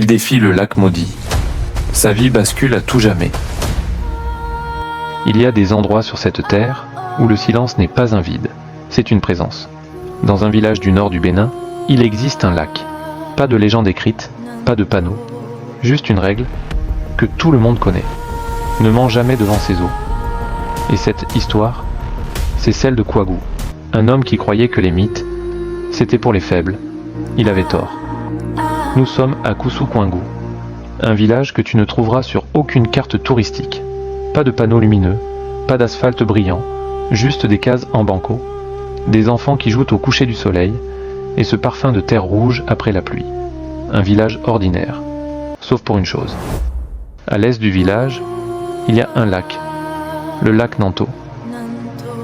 Il défie le lac maudit. Sa vie bascule à tout jamais. Il y a des endroits sur cette terre où le silence n'est pas un vide, c'est une présence. Dans un village du nord du Bénin, il existe un lac. Pas de légende écrite, pas de panneau, juste une règle que tout le monde connaît. Ne mens jamais devant ses eaux. Et cette histoire, c'est celle de Kouagou, un homme qui croyait que les mythes, c'était pour les faibles. Il avait tort. Nous sommes à Koussou-Kouangou, un village que tu ne trouveras sur aucune carte touristique. Pas de panneaux lumineux, pas d'asphalte brillant, juste des cases en banco, des enfants qui jouent au coucher du soleil, et ce parfum de terre rouge après la pluie. Un village ordinaire, sauf pour une chose. À l'est du village, il y a un lac, le lac Nanto.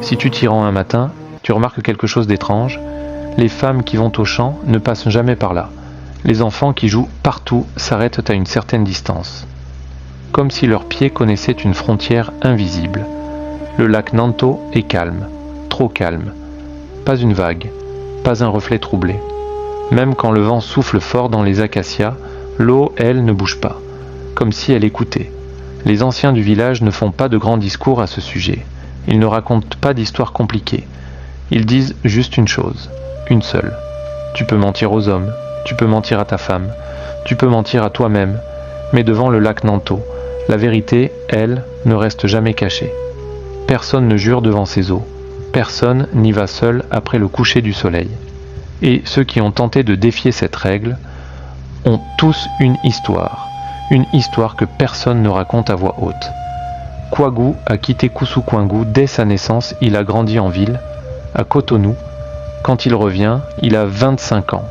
Si tu t'y rends un matin, tu remarques quelque chose d'étrange. Les femmes qui vont au champ ne passent jamais par là. Les enfants qui jouent partout s'arrêtent à une certaine distance, comme si leurs pieds connaissaient une frontière invisible. Le lac Nanto est calme, trop calme. Pas une vague, pas un reflet troublé. Même quand le vent souffle fort dans les acacias, l'eau, elle, ne bouge pas, comme si elle écoutait. Les anciens du village ne font pas de grands discours à ce sujet. Ils ne racontent pas d'histoires compliquées. Ils disent juste une chose, une seule. Tu peux mentir aux hommes, tu peux mentir à ta femme, tu peux mentir à toi-même, mais devant le lac Nanto, la vérité, elle, ne reste jamais cachée. Personne ne jure devant ses eaux, personne n'y va seul après le coucher du soleil. Et ceux qui ont tenté de défier cette règle ont tous une histoire que personne ne raconte à voix haute. Kouagou a quitté Koussou-Kouangou dès sa naissance, il a grandi en ville, à Cotonou. Quand il revient, il a 25 ans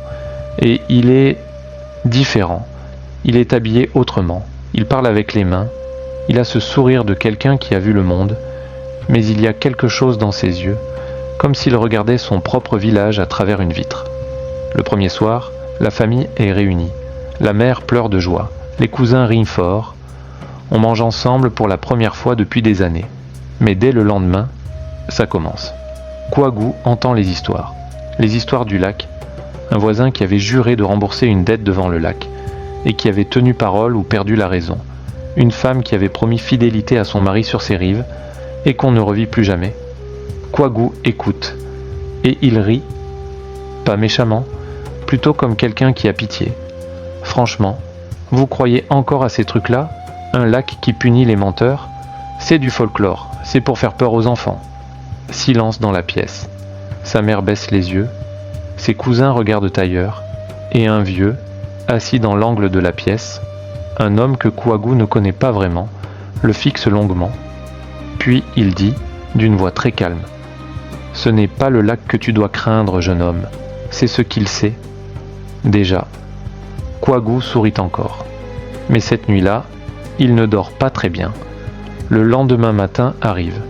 et il est différent. Il est habillé autrement, il parle avec les mains, il a ce sourire de quelqu'un qui a vu le monde, mais il y a quelque chose dans ses yeux, comme s'il regardait son propre village à travers une vitre. Le premier soir, la famille est réunie. La mère pleure de joie, les cousins rient fort. On mange ensemble pour la première fois depuis des années. Mais dès le lendemain, ça commence. Kouagou entend les histoires du lac, un voisin qui avait juré de rembourser une dette devant le lac, et qui avait tenu parole ou perdu la raison, une femme qui avait promis fidélité à son mari sur ses rives, et qu'on ne revit plus jamais. Kouagou écoute, et il rit, pas méchamment, plutôt comme quelqu'un qui a pitié. Franchement, vous croyez encore à ces trucs-là? Un lac qui punit les menteurs? C'est du folklore, c'est pour faire peur aux enfants. Silence dans la pièce. Sa mère baisse les yeux, ses cousins regardent ailleurs, et un vieux, assis dans l'angle de la pièce, un homme que Kouagou ne connaît pas vraiment, le fixe longuement. Puis il dit, d'une voix très calme, « Ce n'est pas le lac que tu dois craindre, jeune homme, c'est ce qu'il sait. » Déjà, Kouagou sourit encore. Mais cette nuit-là, il ne dort pas très bien. Le lendemain matin arrive,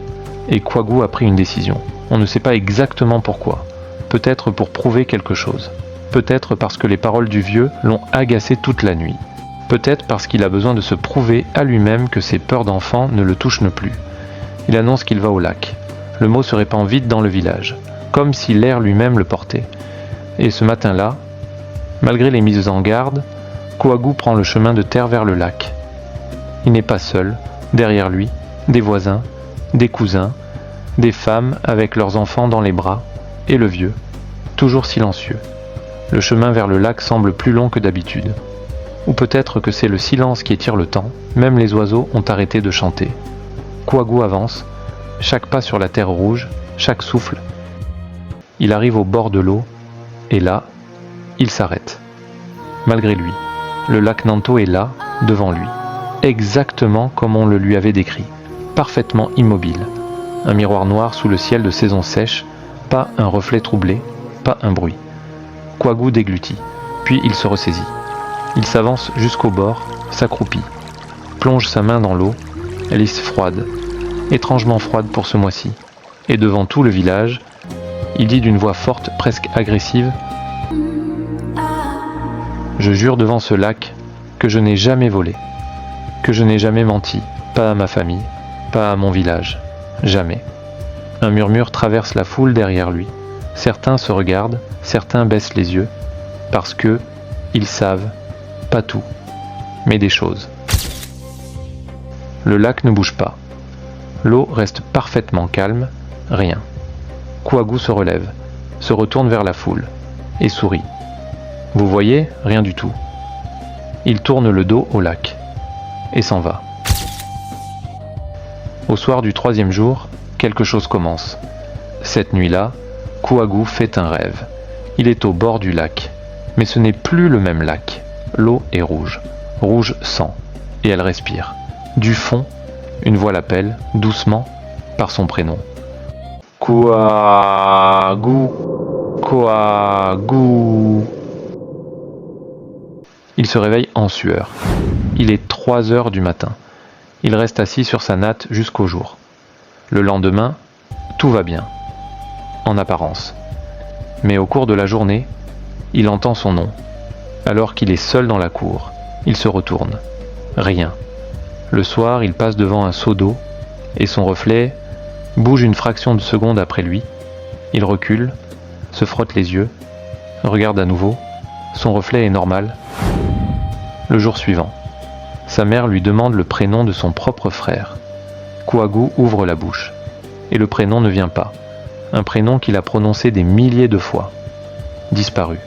et Kouagou a pris une décision. On ne sait pas exactement pourquoi. Peut-être pour prouver quelque chose. Peut-être parce que les paroles du vieux l'ont agacé toute la nuit. Peut-être parce qu'il a besoin de se prouver à lui-même que ses peurs d'enfant ne le touchent plus. Il annonce qu'il va au lac. Le mot se répand vite dans le village, comme si l'air lui-même le portait. Et ce matin-là, malgré les mises en garde, Kouagou prend le chemin de terre vers le lac. Il n'est pas seul, derrière lui, des voisins, des cousins, des femmes avec leurs enfants dans les bras, et le vieux, toujours silencieux. Le chemin vers le lac semble plus long que d'habitude. Ou peut-être que c'est le silence qui étire le temps, même les oiseaux ont arrêté de chanter. Kouagou avance, chaque pas sur la terre rouge, chaque souffle. Il arrive au bord de l'eau, et là, il s'arrête. Malgré lui, le lac Nanto est là, devant lui, exactement comme on le lui avait décrit, parfaitement immobile. Un miroir noir sous le ciel de saison sèche, pas un reflet troublé, pas un bruit. Kouagou déglutit, puis il se ressaisit. Il s'avance jusqu'au bord, s'accroupit, plonge sa main dans l'eau, elle est froide, étrangement froide pour ce mois-ci. Et devant tout le village, il dit d'une voix forte, presque agressive, « Je jure devant ce lac que je n'ai jamais volé, que je n'ai jamais menti, pas à ma famille, pas à mon village, jamais. » Un murmure traverse la foule derrière lui. Certains se regardent, certains baissent les yeux, parce que ils savent pas tout, mais des choses. Le lac ne bouge pas. L'eau reste parfaitement calme, rien. Kouagou se relève, se retourne vers la foule et sourit. Vous voyez, rien du tout. Il tourne le dos au lac et s'en va. Au soir du 3e jour, quelque chose commence. Cette nuit-là, Kouagou fait un rêve. Il est au bord du lac, mais ce n'est plus le même lac. L'eau est rouge, rouge sang, et elle respire. Du fond, une voix l'appelle, doucement, par son prénom. Kouagou, Kouagou. Il se réveille en sueur. Il est 3 heures du matin. Il reste assis sur sa natte jusqu'au jour. Le lendemain, tout va bien, en apparence. Mais au cours de la journée, il entend son nom. Alors qu'il est seul dans la cour, il se retourne. Rien. Le soir, il passe devant un seau d'eau et son reflet bouge une fraction de seconde après lui. Il recule, se frotte les yeux, regarde à nouveau. Son reflet est normal. Le jour suivant, sa mère lui demande le prénom de son propre frère. Kouagou ouvre la bouche et le prénom ne vient pas. Un prénom qu'il a prononcé des milliers de fois. Disparu.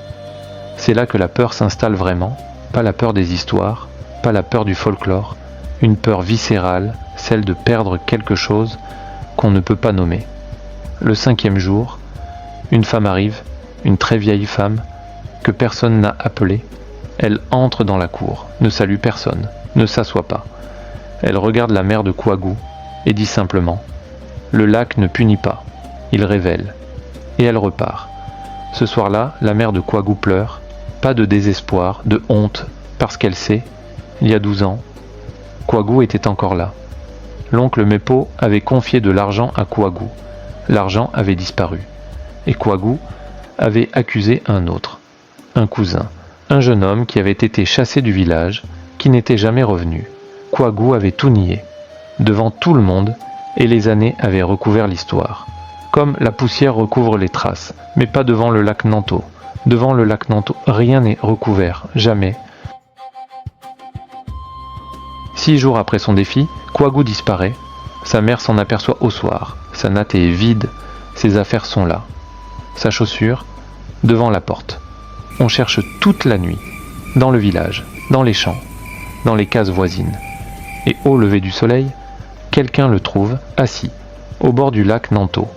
C'est là que la peur s'installe vraiment, pas la peur des histoires, pas la peur du folklore, une peur viscérale, celle de perdre quelque chose qu'on ne peut pas nommer. Le 5e jour, une femme arrive, une très vieille femme, que personne n'a appelée. Elle entre dans la cour, ne salue personne, ne s'assoit pas. Elle regarde la mère de Kouagou et dit simplement « Le lac ne punit pas, il révèle. » Et elle repart. Ce soir-là, la mère de Kouagou pleure, pas de désespoir, de honte, parce qu'elle sait, il y a 12 ans, Kouagou était encore là. L'oncle Mepo avait confié de l'argent à Kouagou. L'argent avait disparu. Et Kouagou avait accusé un autre, un cousin, un jeune homme qui avait été chassé du village, qui n'était jamais revenu. Kouagou avait tout nié, devant tout le monde, et les années avaient recouvert l'histoire. Comme la poussière recouvre les traces, mais pas devant le lac Nanto. Devant le lac Nanto, rien n'est recouvert, jamais. 6 jours après son défi, Kouagou disparaît. Sa mère s'en aperçoit au soir. Sa natte est vide, ses affaires sont là. Sa chaussure, devant la porte. On cherche toute la nuit, dans le village, dans les champs, dans les cases voisines. Et au lever du soleil, quelqu'un le trouve assis, au bord du lac Nanto,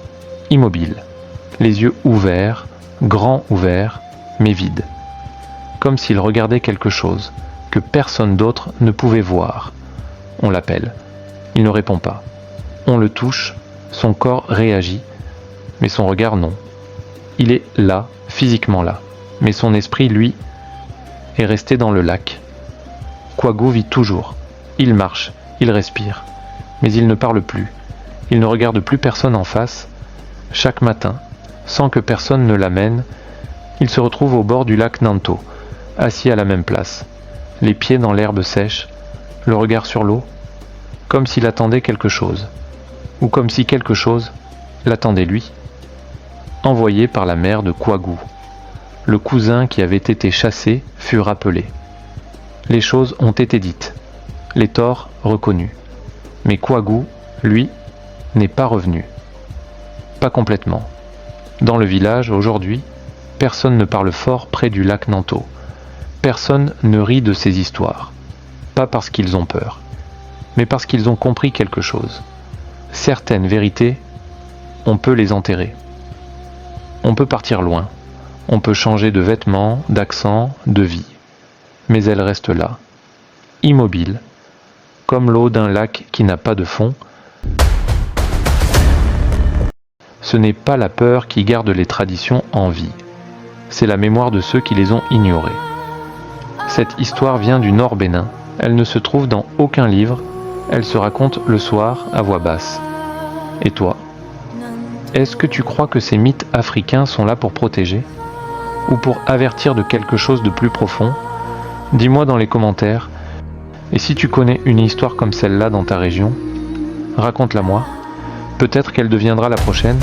immobile, les yeux ouverts, grands ouverts, mais vides. Comme s'il regardait quelque chose que personne d'autre ne pouvait voir. On l'appelle. Il ne répond pas. On le touche, son corps réagit, mais son regard non. Il est là, physiquement là, mais son esprit, lui, est resté dans le lac. Kouagou vit toujours. Il marche, il respire, mais il ne parle plus. Il ne regarde plus personne en face. Chaque matin, sans que personne ne l'amène, il se retrouve au bord du lac Nanto, assis à la même place, les pieds dans l'herbe sèche, le regard sur l'eau, comme s'il attendait quelque chose, ou comme si quelque chose l'attendait lui, envoyé par la mère de Kouagou. Le cousin qui avait été chassé fut rappelé. Les choses ont été dites, les torts reconnus, mais Kouagou, lui, n'est pas revenu. Pas complètement. Dans le village, aujourd'hui, personne ne parle fort près du lac Nanto. Personne ne rit de ces histoires. Pas parce qu'ils ont peur, mais parce qu'ils ont compris quelque chose. Certaines vérités, on peut les enterrer. On peut partir loin. On peut changer de vêtements, d'accent, de vie. Mais elles restent là, immobiles, comme l'eau d'un lac qui n'a pas de fond. Ce n'est pas la peur qui garde les traditions en vie. C'est la mémoire de ceux qui les ont ignorées. Cette histoire vient du Nord Bénin. Elle ne se trouve dans aucun livre. Elle se raconte le soir à voix basse. Et toi, est-ce que tu crois que ces mythes africains sont là pour protéger? Ou pour avertir de quelque chose de plus profond? Dis-moi dans les commentaires. Et si tu connais une histoire comme celle-là dans ta région, raconte-la moi. Peut-être qu'elle deviendra la prochaine.